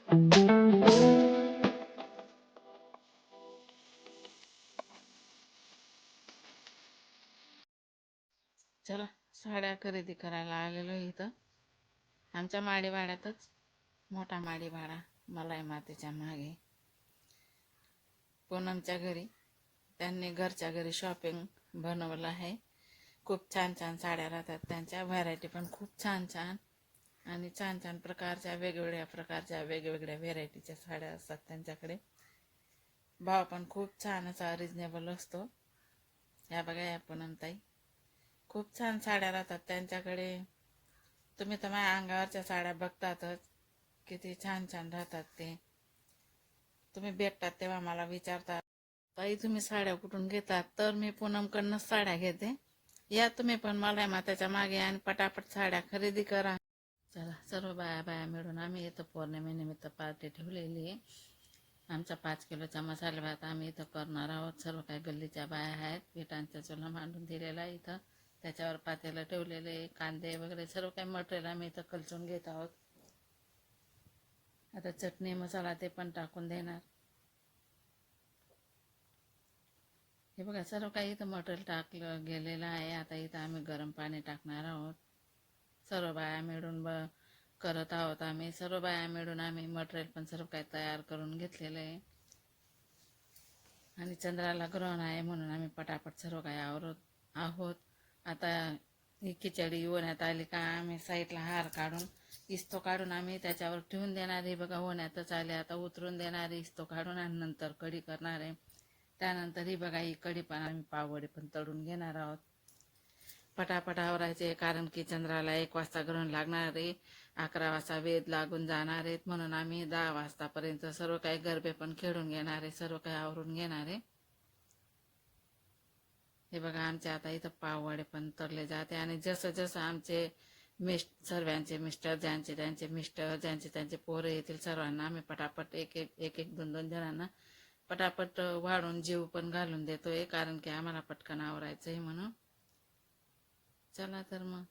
चला साड्या खरेदी करायला आलेलो इथं आमच्या माडीवाड्यातच. मोठा माडीवाडा मलाई मातेच्या मागे पूनमच्या घरी त्यांनी घरच्या घरी शॉपिंग बनवलं आहे. खूप छान छान साड्या राहतात त्यांच्या. व्हरायटी पण खूप छान छान आणि छान छान प्रकारच्या वेगवेगळ्या प्रकारच्या वेगवेगळ्या व्हेरायटीच्या साड्या असतात त्यांच्याकडे. भाव पण खूप छान असा रिजनेबल असतो. या बघा या पूनमताई, खूप छान साड्या राहतात त्यांच्याकडे. तुम्ही तर माझ्या अंगावरच्या साड्या बघतातच, किती छान छान राहतात ते. तुम्ही भेटतात तेव्हा मला विचारतात, ताई तुम्ही साड्या कुठून घेतात? तर मी पूनमकडनंच साड्या घेते. या तुम्ही पण मलाई मातेच्या मागे आणि पटापट साड्या खरेदी करा. चला सर्व बाया बाया मिळून आम्ही इथं पौर्णिमेनिमित्त पार्टी ठेवलेली आहे. आमचा 5 किलोचा मसाले भात आम्ही इथं करणार आहोत. सर्व काही गल्लीच्या बाया आहेत. पिठांचा चुला मांडून दिलेला आहे इथं. त्याच्यावर पातेलं ठेवलेले, कांदे वगैरे सर्व काही मटेरियल आम्ही इथं कलचून घेत आहोत. आता चटणी मसाला ते पण टाकून देणार. हे बघा सर्व काही इथं मटेरियल टाकलं गेलेलं आहे. आता इथं आम्ही गरम पाणी टाकणार आहोत. सर्व बाया मिळून करत आहोत आम्ही. सर्व बाया मिळून आम्ही मटेरियल पण सर्व काही तयार करून घेतलेलं आहे. आणि चंद्राला ग्रहण आहे म्हणून आम्ही पटापट सर्व काही आवरत आहोत. आता ही खिचडी ओण्यात आली का आम्ही साईडला हार काढून इस्तो काढून आम्ही त्याच्यावर ठेवून देणार आहे. बघा ओण्यातच आले, आता उतरून देणार आहे इस्तो काढून आणि नंतर कढी करणार आहे. त्यानंतर ही बघा ही कढी पण आम्ही पाववडे पण तळून घेणार आहोत. पटापट आवरायचे कारण की चंद्राला 1 वाजता ग्रहण लागणार आहे. 11 वाजता वेध लागून जाणार आहेत म्हणून आम्ही 10 वाजतापर्यंत सर्व काही गरबे पण खेळून घेणार आहे. सर्व काही आवरून घेणार आहे. हे बघा आमचे आता इथं पाववडे पण तळले जाते आणि जसं जसं आमचे सर्वांचे मिस्टर, ज्यांचे त्यांचे मिस्टर, ज्यांचे त्यांचे पोरं येतील सर्वांना आम्ही पटापट एक एक 2 जणांना पटापट वाढून जीव पण घालून देतोय कारण की आम्हाला पटकन आवरायचंय म्हणून. चला तर मग